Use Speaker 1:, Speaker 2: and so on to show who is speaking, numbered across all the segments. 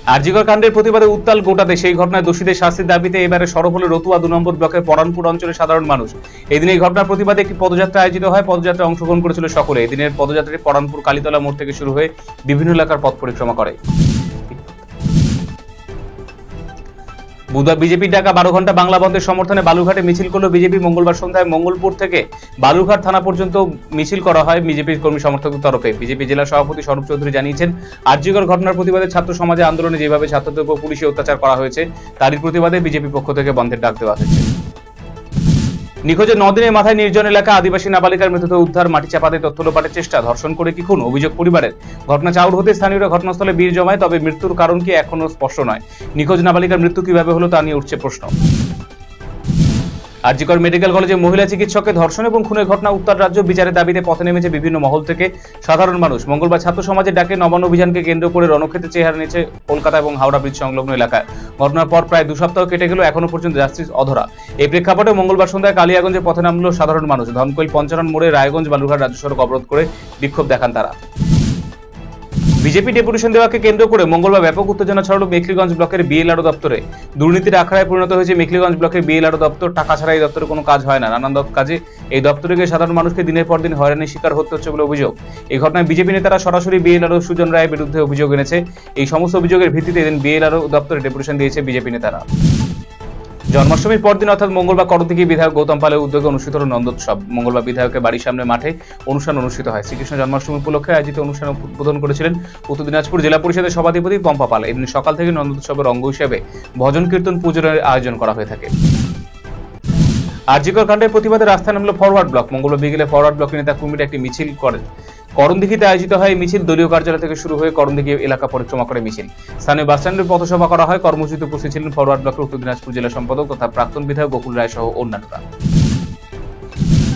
Speaker 1: আরজিকর কাণ্ডের প্রতিবাদে উত্তাল গোটা দেশে। এই ঘটনায় দোষীদের শাস্তির দাবিতে এবারে সরব হলো রতুয়া 2 নম্বর ব্লকের পরানপুর অঞ্চলের সাধারণ মানুষ। এদিন এই ঘটনার প্রতিবাদে একটি পদযাত্রা আয়োজিত হয়। পদযাত্রায় অংশগ্রহণ করেছিল সকলে। এদিনের পদযাত্রাটি পরানপুর কালীতলা মোড় থেকে শুরু হয়ে বিভিন্ন এলাকার পথ পরিক্রমা করে। বুধবার বিজেপির ডাকা 12 ঘন্টা বাংলা বন্ধের সমর্থনে বালুরঘাটে মিছিল করল বিজেপি। মঙ্গলবার সন্ধ্যায় মঙ্গলপুর থেকে বালুরঘাট থানা পর্যন্ত মিছিল করা হয় বিজেপির কর্মী সমর্থকদের তরফে। বিজেপি জেলা সভাপতি স্বরূপ চৌধুরী জানিয়েছেন, আরজিকর ঘটনার প্রতিবাদে ছাত্র সমাজে আন্দোলনে যেভাবে ছাত্রদের উপর পুলিশি অত্যাচার করা হয়েছে তারই প্রতিবাদে বিজেপি পক্ষ থেকে বন্ধের ডাক দেওয়া হয়েছে। নিখোঁজের 9 দিনের মাথায় নির্জন এলাকা আদিবাসী নাবালিকার মৃতদেহ উদ্ধার, মাটি চাপা দিয়ে তথ্য লোপাটের চেষ্টা, ধর্ষণ করে কি খুন, অভিযোগ পরিবারের। ঘটনা চাউর হতে স্থানীয়রা ঘটনাস্থলে ভিড় জমায়, তবে মৃত্যুর কারণ কি এখনো স্পষ্ট নয়। নিখোঁজ নাবালিকার মৃত্যু কিভাবে হলো তা নিয়ে উঠছে প্রশ্ন। আরজিকর মেডিকেল কলেজে মহিলা চিকিৎসককে ধর্ষণ এবং খুনের ঘটনা উত্তর রাজ্য বিচারের দাবিতে পথে নেমেছে বিভিন্ন মহল থেকে সাধারণ মানুষ। মঙ্গলবার ছাত্র সমাজের ডাকে নবান্ন অভিযানকে কেন্দ্র করে রণক্ষেত্রে চেহারা নিয়েছে কলকাতা এবং হাওড়া ব্রিজ সংলগ্ন এলাকায়। ঘটনার পর প্রায় 2 সপ্তাহ কেটে গেল, এখনো পর্যন্ত জাস্টিস অধরা। এই প্রেক্ষাপটে মঙ্গলবার সন্ধ্যায় কালিয়াগঞ্জে পথে নামল সাধারণ মানুষ। ধনকৈল পঞ্চানন মোড়ে রায়গঞ্জ বালুরঘাট রাজ্য সড়ক অবরোধ করে বিক্ষোভ দেখান তারা। বিজেপি ডেপুটেশন দেওয়াকে কেন্দ্র করে মঙ্গলবার ব্যাপক উত্তেজনা ছড়ালো মেখলিগঞ্জ ব্লকের বিএলআরও দপ্তরে। দুর্নীতির আখড়ায় পরিণত হয়েছে মেখলিগঞ্জ ব্লকের বিএলআরও দপ্তর। টাকা ছাড়া এই দপ্তরে কোনো কাজ হয় না। নানান কাজে এই দপ্তরে গিয়ে সাধারণ মানুষকে দিনের পর দিন হয়রানির শিকার হতে হচ্ছে বলে অভিযোগ। এই ঘটনায় বিজেপি নেতারা সরাসরি বিএলআরও সুজন রায়ের বিরুদ্ধে অভিযোগ এনেছে। এই সমস্ত অভিযোগের ভিত্তিতে এদিন বিএলআরও দপ্তরে ডেপুটেশন দিয়েছে বিজেপি নেতারা। জন্মাষ্টমীর পরদিন অর্থাৎ মঙ্গলবার করণদিঘি বিধায়ক গৌতম পালের উদ্যোগে অনুষ্ঠিত হল নন্দোৎসব। মঙ্গলবার বিধায়কের বাড়ির সামনে মাঠে অনুষ্ঠান অনুষ্ঠিত হয়। শ্রীকৃষ্ণ জন্মাষ্টমী উপলক্ষে আয়োজিত অনুষ্ঠানে উদ্বোধন করেছিলেন উত্তর দিনাজপুর জেলা পরিষদের সভাধিপতি পম্পা পাল। এদিন সকাল থেকে নন্দোৎসবের অঙ্গ হিসেবে ভজন কীর্তন পুজোর আয়োজন করা হয়ে থাকে। আরজিকর কাণ্ডের প্রতিবাদে রাস্তায় নামল ফরওয়ার্ড ব্লক। মঙ্গলবার বিকেলে ফরওয়ার্ড ব্লকের নেতা কর্মীরা একটি মিছিল করেন। করণদিঘিতে আয়োজিত হয় মিছিল। দলীয় কার্যালয় থেকে শুরু হয়ে করণদিঘি এলাকা পরিক্রমা করে মিছিল। স্থানীয় বাসস্ট্যান্ডের পথসভা করা হয়। কর্মসূচিতে উপস্থিত ছিলেন ফরওয়ার্ড ব্লকের উত্তর দিনাজপুর জেলা সম্পাদক তথা প্রাক্তন বিধায়ক গোকুল রায় সহ অন্যান্যরা।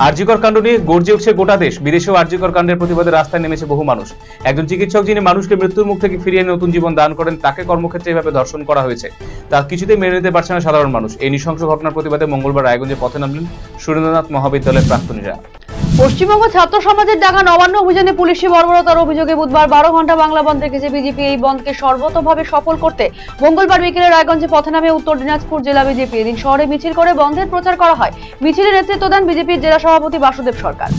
Speaker 1: আরজিকর কাণ্ড নিয়ে গর্জে উঠছে গোটা দেশ। বিদেশেও আরজিকর কাণ্ডের প্রতিবাদে রাস্তায় নেমেছে বহু মানুষ। একজন চিকিৎসক যিনি মানুষকে মৃত্যুর মুখ থেকে ফিরিয়ে নতুন জীবন দান করেন, তাকে কর্মক্ষেত্রে এভাবে ধর্ষণ করা হয়েছে, তা কিছুতেই মেনে নিতে পারছে না সাধারণ মানুষ। এই নৃশংস ঘটনার প্রতিবাদে মঙ্গলবার রায়গঞ্জে পথে নামলেন সুরেন্দ্রনাথ মহাবিদ্যালয়ের প্রাক্তনীরা।
Speaker 2: পশ্চিমবঙ্গ ছাত্র সমাজের ডাকা নবান্ন অভিযানে পুলিশি বর্বরতার অভিযোগে বুধবার 12 ঘন্টা বাংলা বন্ধ রেখেছে বিজেপি। এই বন্ধকে সর্বতোভাবে সফল করতে মঙ্গলবার বিকেলে রায়গঞ্জে পথে নামে উত্তর দিনাজপুর জেলা বিজেপি। এদিন শহরে মিছিল করে বন্ধের প্রচার করা হয়। মিছিলে নেতৃত্ব দেন বিজেপির জেলা সভাপতি বাসুদেব সরকার।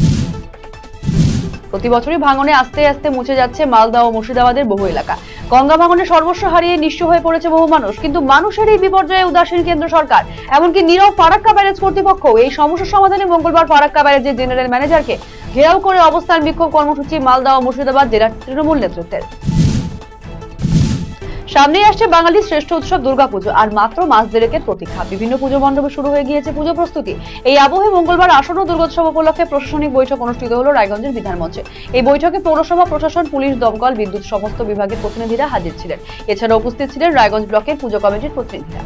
Speaker 2: প্রতি বছরই ভাঙনে আস্তে আস্তে মুছে যাচ্ছে মালদা ও মুর্শিদাবাদের বহু এলাকা। গঙ্গা ভাঙনে সর্বস্ব হারিয়ে নিঃস্ব হয়ে পড়েছে বহু মানুষ। কিন্তু মানুষের এই বিপর্যয়ে উদাসীন কেন্দ্র সরকার, এমনকি নীরব ফারাক্কা ব্যারেজ কর্তৃপক্ষ। এই সমস্যা সমাধানে মঙ্গলবার ফারাক্কা ব্যারেজের জেনারেল ম্যানেজারকে ঘেরাও করে অবস্থান বিক্ষোভ কর্মসূচি মালদা ও মুর্শিদাবাদ জেলার তৃণমূল নেতৃত্বের। সামনেই আসছে বাঙালির শ্রেষ্ঠ উৎসব দুর্গাপুজো। আর মাত্র মাস দেড়েকের প্রতীক্ষা। বিভিন্ন পুজো মণ্ডপে শুরু হয়ে গিয়েছে পুজো প্রস্তুতি। এই আবহে মঙ্গলবার আসন্ন দুর্গোৎসব উপলক্ষে প্রশাসনিক বৈঠক অনুষ্ঠিত হলো রায়গঞ্জের বিধান মঞ্চে। এই বৈঠকে পৌরসভা প্রশাসন, পুলিশ, দমকল, বিদ্যুৎ সমস্ত বিভাগের প্রতিনিধিরা হাজির ছিলেন। এছাড়া উপস্থিত ছিলেন রায়গঞ্জ ব্লকের পুজো কমিটির প্রতিনিধিরা।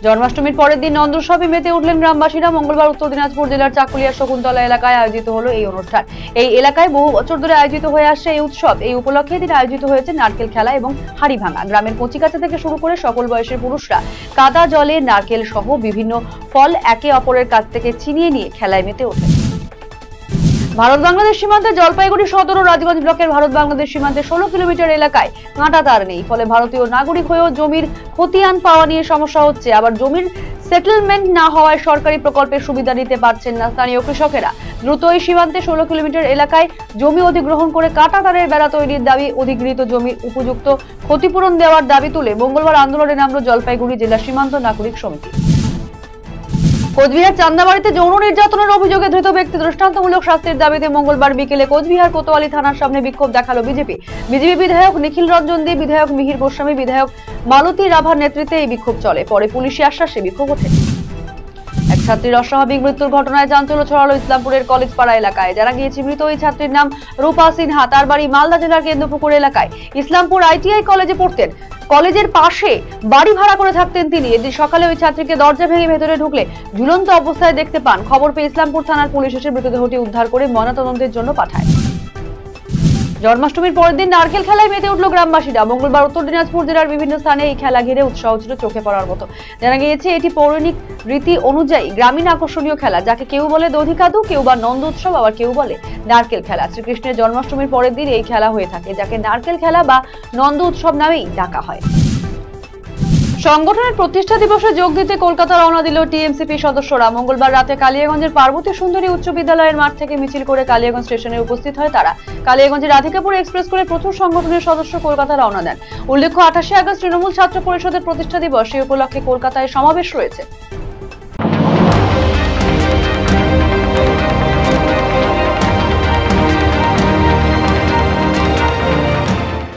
Speaker 2: জন্মাষ্টমীর পরের দিন নন্দোৎসবে মেতে উঠলেন গ্রামবাসীরা। মঙ্গলবার উত্তর দিনাজপুর জেলার চাকুলিয়া শকুন্তলা এলাকায় আয়োজিত হলো এই অনুষ্ঠান। এই এলাকায় বহু বছর ধরে আয়োজিত হয়ে আসছে এই উৎসব। এই উপলক্ষে দিন আয়োজিত হয়েছে নারকেল খেলা এবং হাড়ি ভাঙা। গ্রামের কচিকাচা থেকে শুরু করে সকল বয়সের পুরুষরা কাদা জলে নারকেল সহ বিভিন্ন ফল একে অপরের কাছ থেকে ছিনিয়ে নিয়ে খেলায় মেতে ওঠে। ভারত বাংলাদেশ সীমান্তে জলপাইগুড়ি সদর ও রাজগঞ্জ ব্লকের ভারত বাংলাদেশ সীমান্তে 16 কিলোমিটার এলাকায় কাঁটা তার নেই। ফলে ভারতীয় নাগরিক হয়েও জমির খতিয়ান পাওয়া নিয়ে সমস্যা হচ্ছে। আবার জমির সেটেলমেন্ট না হওয়ায় সরকারি প্রকল্পের সুবিধা নিতে পারছেন না স্থানীয় কৃষকেরা। দ্রুত এই সীমান্তে 16 কিলোমিটার এলাকায় জমি অধিগ্রহণ করে কাঁটা তারের বেড়া তৈরির দাবি, অধিগৃহীত জমির উপযুক্ত ক্ষতিপূরণ দেওয়ার দাবি তুলে মঙ্গলবার আন্দোলনে নামল জলপাইগুড়ি জেলা সীমান্ত নাগরিক সমিতি। কোচবিহার চান্দাবাড়িতে যৌন নির্যাতনের অভিযোগে ধৃত ব্যক্তি দৃষ্টান্তমূলক শাস্তির দাবিতে মঙ্গলবার বিকেলে কোচবিহার কোতোয়ালি থানার সামনে বিক্ষোভ দেখালো বিজেপি। বিজেপি বিধায়ক নিখিল রঞ্জন দে, বিধায়ক মিহির গোস্বামী, বিধায়ক মালতী রাভার নেতৃত্বে এই বিক্ষোভ চলে। পরে পুলিশি আশ্বাসে বিক্ষোভ ওঠে। এক ছাত্রীর অস্বাভাবিক মৃত্যুর ঘটনায় চাঞ্চল্য ছড়ালো ইসলামপুরের কলেজ পাড়া এলাকায়। জানা গিয়েছে মৃত ওই ছাত্রীর নাম রূপা সিনহা। তার বাড়ি মালদা জেলার কেন্দ্রপুকুর এলাকায়। ইসলামপুর আইটিআই কলেজে পড়তেন। কলেজের পাশে বাড়ি ভাড়া করে থাকতেন তিনি। এদিন সকালে ওই ছাত্রীকে দরজা ভেঙে ভেতরে ঢুকলে ঝুলন্ত অবস্থায় দেখতে পান। খবর পেয়ে ইসলামপুর থানার পুলিশ এসে মৃতদেহটি উদ্ধার করে ময়নাতদন্তের জন্য পাঠায়। জন্মাষ্টমীর পরের দিন নারকেল খেলায় মেতে উঠল গ্রামবাসীরা। মঙ্গলবার উত্তর দিনাজপুর জেলার বিভিন্ন স্থানে এই খেলা ঘিরে উৎসাহ ছিল চোখে পড়ার মতো। জানা গিয়েছে এটি পৌরাণিক রীতি অনুযায়ী গ্রামীণ আকর্ষণীয় খেলা, যাকে কেউ বলে দধিকাদু, কেউ বা নন্দ উৎসব, আবার কেউ বলে নারকেল খেলা। শ্রীকৃষ্ণের জন্মাষ্টমীর পরের দিন এই খেলা হয়ে থাকে, যাকে নারকেল খেলা বা নন্দ উৎসব নামেই ডাকা হয়। সংগঠনের প্রতিষ্ঠা দিবসে যোগ দিতে কলকাতা রওনা দিল টিএমসিপি সদস্যরা। মঙ্গলবার রাতে কালিয়াগঞ্জের পার্বতী সুন্দরী উচ্চ বিদ্যালয়ের মাঠ থেকে মিছিল করে কালিয়াগঞ্জ স্টেশনে উপস্থিত হয় তারা। কালিয়াগঞ্জের রাধিকাপুর এক্সপ্রেস করে প্রথম সংগঠনের সদস্য কলকাতা রওনা দেন। উল্লেখ্য, 28 আগস্ট তৃণমূল ছাত্র পরিষদের প্রতিষ্ঠা দিবস, সেই উপলক্ষে কলকাতায় সমাবেশ রয়েছে।